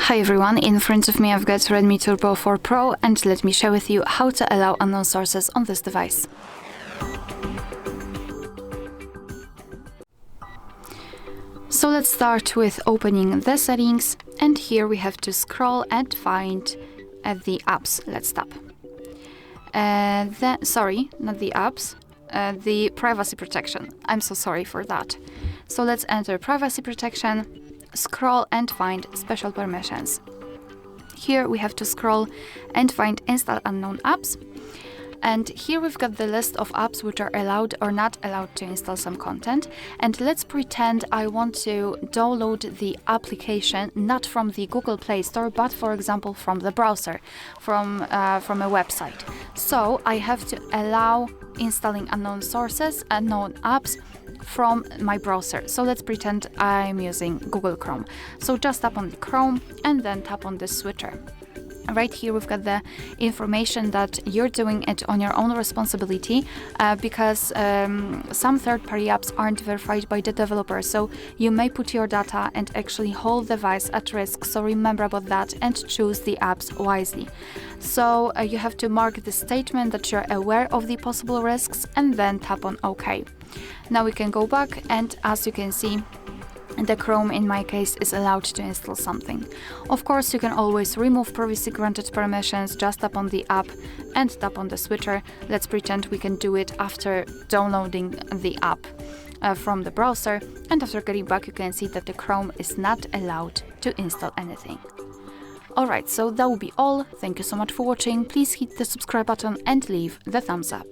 Hi everyone, in front of me I've got Redmi Turbo 4 Pro, and let me share with you how to allow unknown sources on this device. So let's start with opening the settings, and here we have to scroll and find the apps. Let's tap. Sorry, not the apps, the privacy protection. I'm so sorry for that. So let's enter privacy protection, scroll and find special permissions. Here we have to scroll and find install unknown apps. And here we've got the list of apps which are allowed or not allowed to install some content. And let's pretend I want to download the application not from the Google Play Store, but for example from the browser, from a website. So I have to allow installing unknown sources, unknown apps from my browser. So let's pretend I'm using Google Chrome. So just tap on the Chrome and then tap on the switcher. Right here we've got the information that you're doing it on your own responsibility because some third-party apps aren't verified by the developer, so you may put your data and actually whole device at risk, so remember about that and choose the apps wisely. So you have to mark the statement that you're aware of the possible risks and then tap on OK. Now we can go back, and as you can see, the Chrome in my case is allowed to install something. Of course, you can always remove previously granted permissions, just tap on the app and tap on the switcher. Let's pretend we can do it after downloading the app from the browser, and after getting back you can see that the Chrome is not allowed to install anything. Alright, so that will be all. Thank you so much for watching. Please hit the subscribe button and leave the thumbs up.